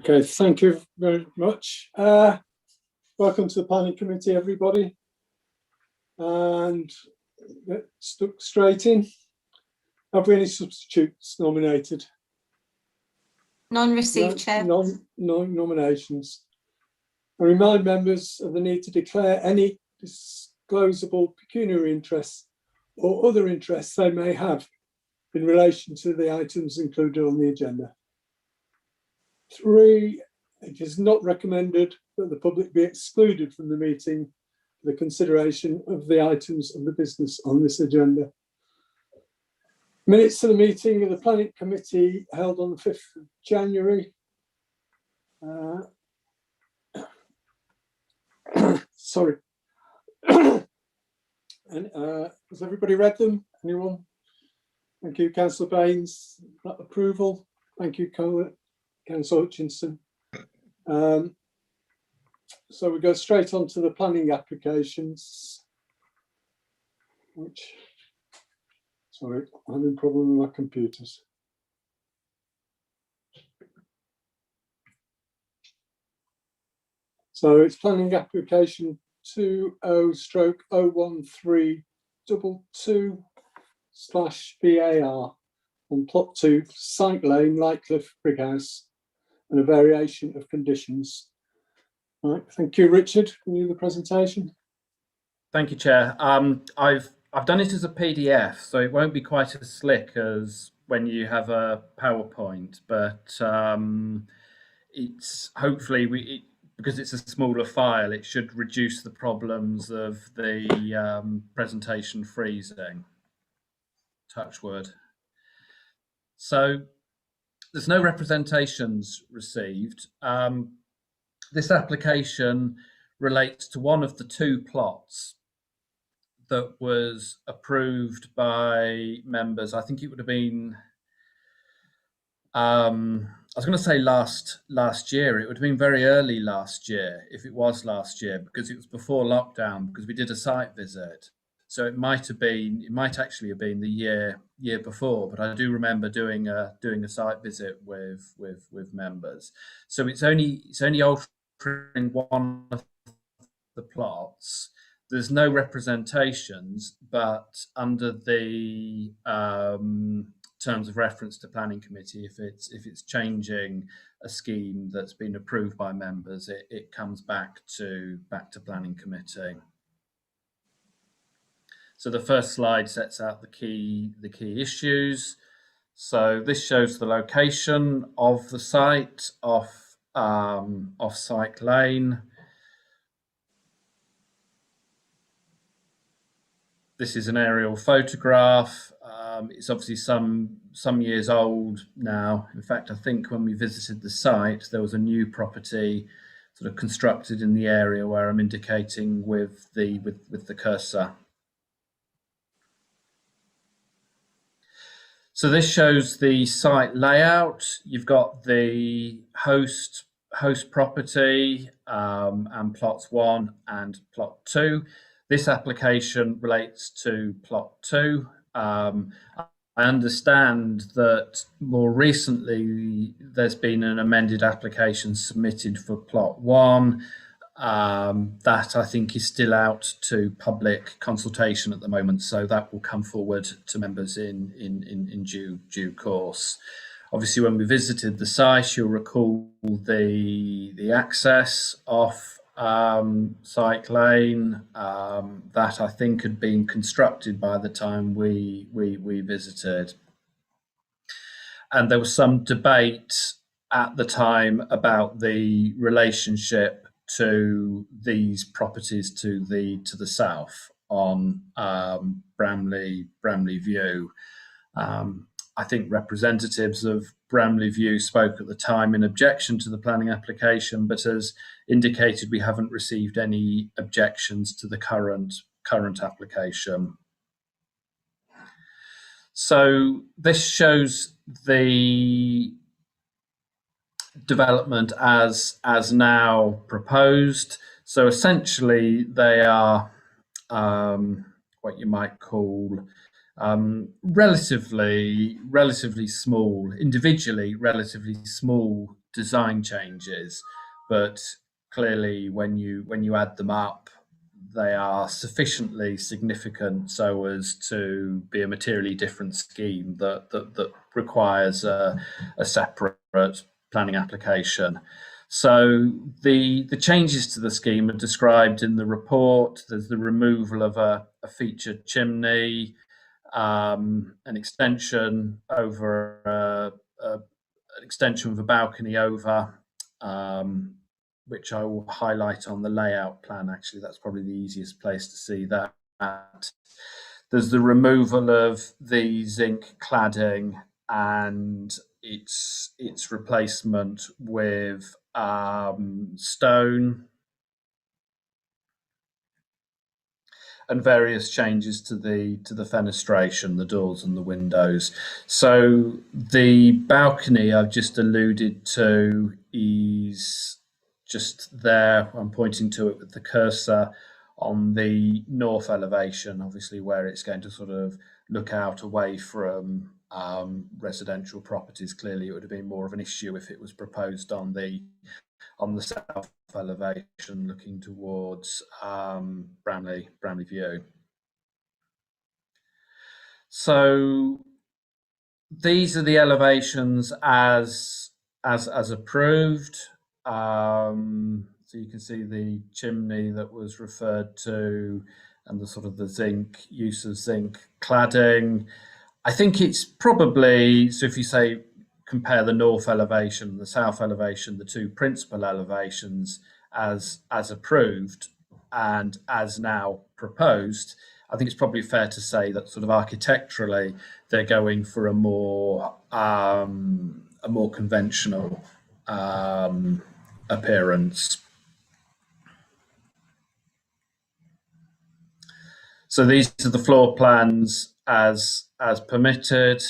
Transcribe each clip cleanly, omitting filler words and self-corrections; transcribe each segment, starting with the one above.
Okay, thank you very much. Welcome to the Planning Committee, everybody. And let's look straight in. Have we any substitutes nominated? None received, Chair. No nominations. I remind members of the need to declare any disclosable pecuniary interests or other interests they may have in relation to the items included on the agenda. 3, it is not recommended that the public be excluded from the meeting for the consideration of the items of the business on this agenda. Minutes of the meeting of the Planning Committee held on the 5th of January. Sorry. And has everybody read them? Anyone? Thank you, Councillor Baines. Approval. Thank you, Councillor Hutchinson. So we go straight on to the planning applications. Sorry, I'm having a problem with my computers. So it's planning application 20-01322/BAR on plot 2, Site Lane, Lightcliffe, Brighouse, and a variation of conditions. Right, thank you, Richard. Can you do the presentation? Thank you, Chair. I've done it as a PDF, so it won't be quite as slick as when you have a PowerPoint, but it's hopefully because it's a smaller file, it should reduce the problems of the presentation freezing. Touch wood. So there's no representations received. This application relates to one of the 2 plots that was approved by members. I think it would have been, I was going to say last year. It would have been very early last year, if it was last year, because it was before lockdown, because we did a site visit. So it might actually have been the year before, but I do remember doing a site visit with members. So it's only altering one of the plots. There's no representations, but under the terms of reference to Planning Committee, if it's changing a scheme that's been approved by members, it comes back to Planning Committee. So the first slide sets out the key issues. So this shows the location of the site off Site Lane. This is an aerial photograph. It's obviously some years old now. In fact, I think when we visited the site, there was a new property sort of constructed in the area where I'm indicating with the cursor. So this shows the site layout. You've got the host property and plots 1 and plot 2. This application relates to plot 2. I understand that more recently there's been an amended application submitted for plot 1. That I think is still out to public consultation at the moment, so that will come forward to members in due course. Obviously, when we visited the site, you'll recall the access off Site Lane that I think had been constructed by the time we visited, and there was some debate at the time about the relationship to these properties to the south on Bramley View. I think representatives of Bramley View spoke at the time in objection to the planning application, but as indicated, we haven't received any objections to the current application. So this shows the development as now proposed. So essentially they are what you might call relatively small, individually relatively small design changes, but clearly when you add them up, they are sufficiently significant so as to be a materially different scheme that requires a separate planning application. So the changes to the scheme are described in the report. There's the removal of a featured chimney, an extension over an extension of a balcony over, which I will highlight on the layout plan. Actually, that's probably the easiest place to see that. There's the removal of the zinc cladding and its replacement with stone, and various changes to the fenestration, the doors and the windows. So the balcony I've just alluded to is just there. I'm pointing to it with the cursor on the north elevation, obviously where it's going to sort of look out away from residential properties. Clearly it would have been more of an issue if it was proposed on the south elevation looking towards Bramley View. So these are the elevations as approved. So you can see the chimney that was referred to and the sort of the use of zinc cladding. I think it's probably, so if you say compare the north elevation and the south elevation, the two principal elevations as approved and as now proposed, I think it's probably fair to say that sort of architecturally they're going for a more conventional appearance. So these are the floor plans as permitted.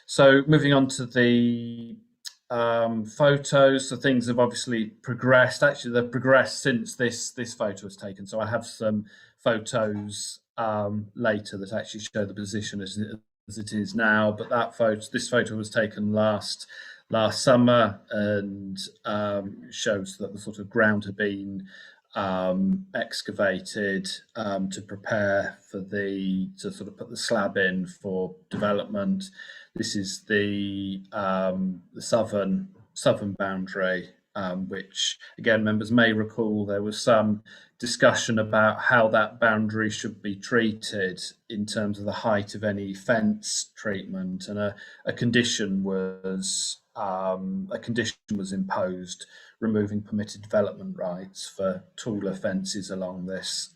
So moving on to the photos, so things have obviously progressed. Actually, they've progressed since this photo was taken. So I have some photos later that actually show the position as it is now. But this photo was taken last summer and shows that the sort of ground had been excavated to prepare to sort of put the slab in for development. This is the southern boundary, which again members may recall there was some discussion about how that boundary should be treated in terms of the height of any fence treatment, and a condition was imposed, removing permitted development rights for taller fences along this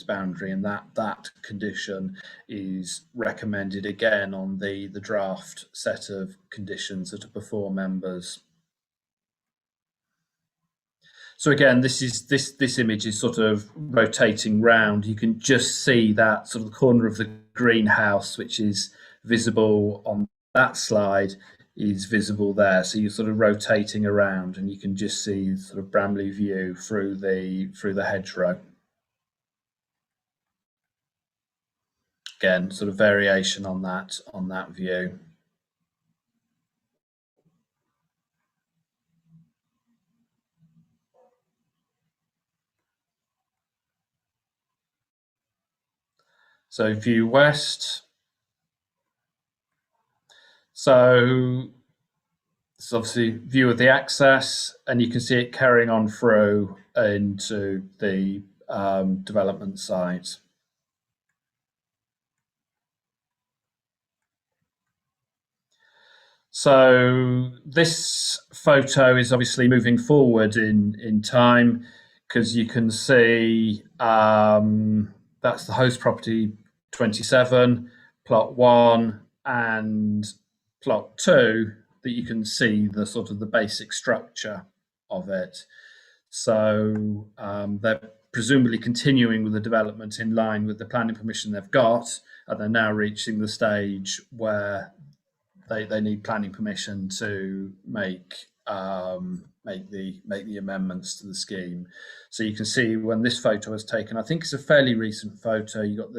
boundary, and that condition is recommended again on the draft set of conditions that are before members. So again, this image is sort of rotating round. You can just see that sort of the corner of the greenhouse, which is visible on that slide, is visible there. So you're sort of rotating around, and you can just see sort of Bramley View through the hedgerow. Again, sort of variation on that view. So view west. So it's obviously view of the access, and you can see it carrying on through into the development site. So this photo is obviously moving forward in time, because you can see that's the host property 27, plot 1 and plot 2, that you can see the sort of the basic structure of it. So they're presumably continuing with the development in line with the planning permission they've got, and they're now reaching the stage where they need planning permission to make the amendments to the scheme. So you can see when this photo was taken, I think it's a fairly recent photo. You got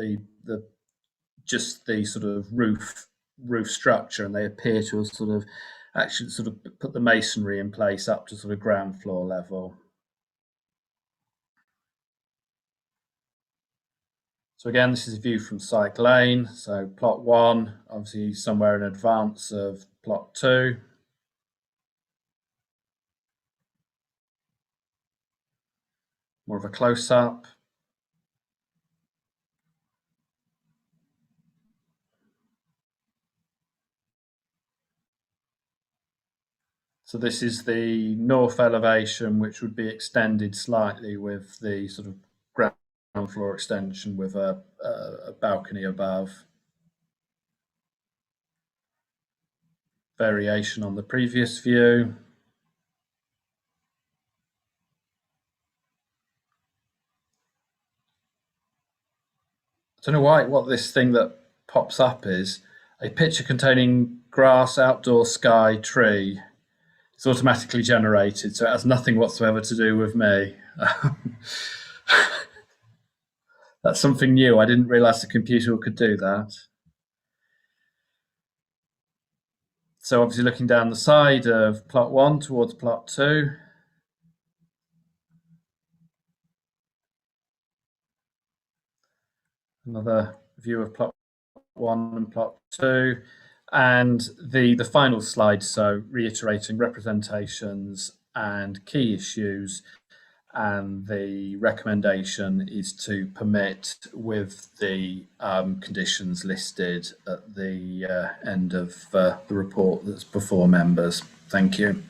just the sort of roof roof structure, and they appear to have sort of actually sort of put the masonry in place up to sort of ground floor level. So again, this is a view from Syke Lane. So plot 1, obviously somewhere in advance of plot 2. More of a close-up. So this is the north elevation, which would be extended slightly with the sort of ground floor extension with a balcony above. Variation on the previous view. I don't know what this thing that pops up is. A picture containing grass, outdoor sky, tree. It's automatically generated, so it has nothing whatsoever to do with me. That's something new. I didn't realise the computer could do that. So obviously looking down the side of plot 1 towards plot 2. Another view of plot 1 and plot 2. And the final slide, so reiterating representations and key issues. And the recommendation is to permit with the conditions listed at the end of the report that's before members. Thank you.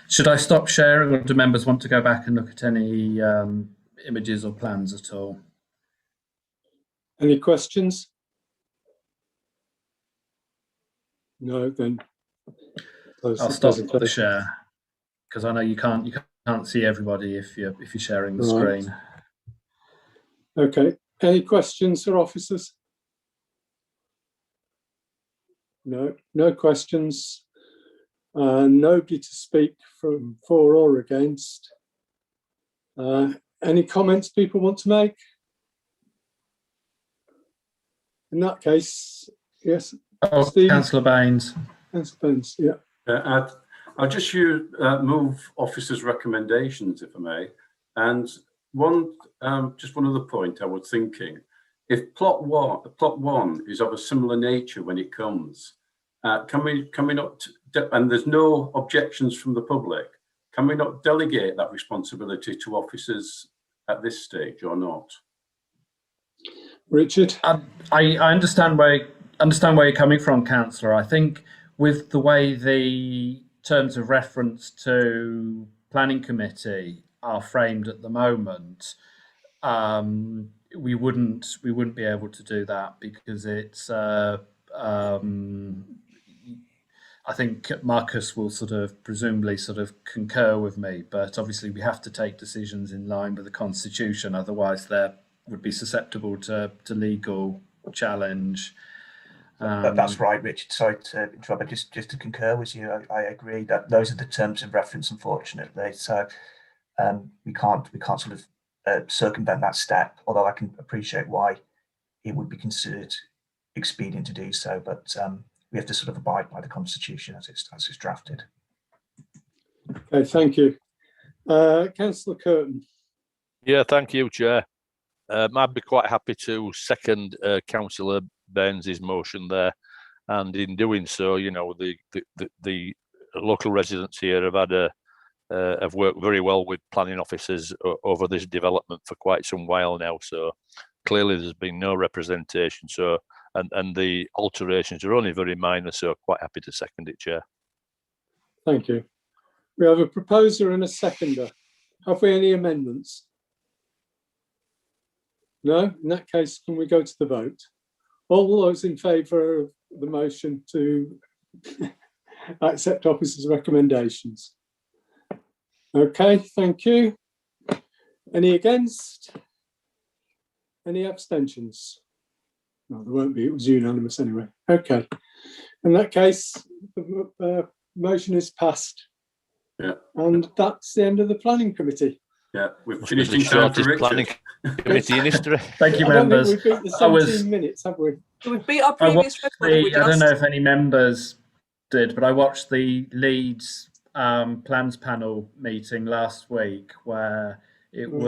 Should I stop sharing, or do members want to go back and look at any images or plans at all? Any questions? No, then I'll stop the share, because I know you can't see everybody if you're sharing the screen. Okay. Any questions for officers? No questions. Nobody to speak from for or against. Any comments people want to make? In that case, yes. Councillor Baines. Councillor Baines, yeah. I'll just move officers' recommendations, if I may. And just one other point I was thinking: if plot one is of a similar nature when it comes, can we not? And there's no objections from the public. Can we not delegate that responsibility to officers at this stage, or not? Richard, I understand where you're coming from, Councillor. I think with the way the terms of reference to planning committee are framed at the moment, we wouldn't be able to do that, because it's I think Marcus will presumably concur with me, but obviously we have to take decisions in line with the Constitution, otherwise they're would be susceptible to legal challenge. That's right, Richard. Sorry to interrupt, but just to concur with you, I agree that those are the terms of reference, unfortunately. So we can't circumvent that step, although I can appreciate why it would be considered expedient to do so. But we have to abide by the Constitution as it's drafted. Okay, thank you. Councillor Curtin. Yeah, thank you, Chair. I'd be quite happy to second Councillor Baines' motion there, and in doing so, you know, the local residents here have worked very well with planning officers over this development for quite some while now. So clearly, there's been no representation. So and the alterations are only very minor. So quite happy to second it, Chair. Thank you. We have a proposer and a seconder. Have we any amendments? No? In that case, can we go to the vote? All those in favour of the motion to accept officers' recommendations? Okay, thank you. Any against? Any abstentions? No, there won't be. It was unanimous anyway. Okay. In that case, the motion is passed. Yeah. And that's the end of the planning committee. Yeah, we've Must finished be the in time for shortest planning Richard. committee in history. Thank you, I don't think members. we've beat the I 17 minutes, have we? We beat our I previous watched record. Have we, the. I don't Joss? know if any members did, but I watched the Leeds plans panel meeting last week where it was.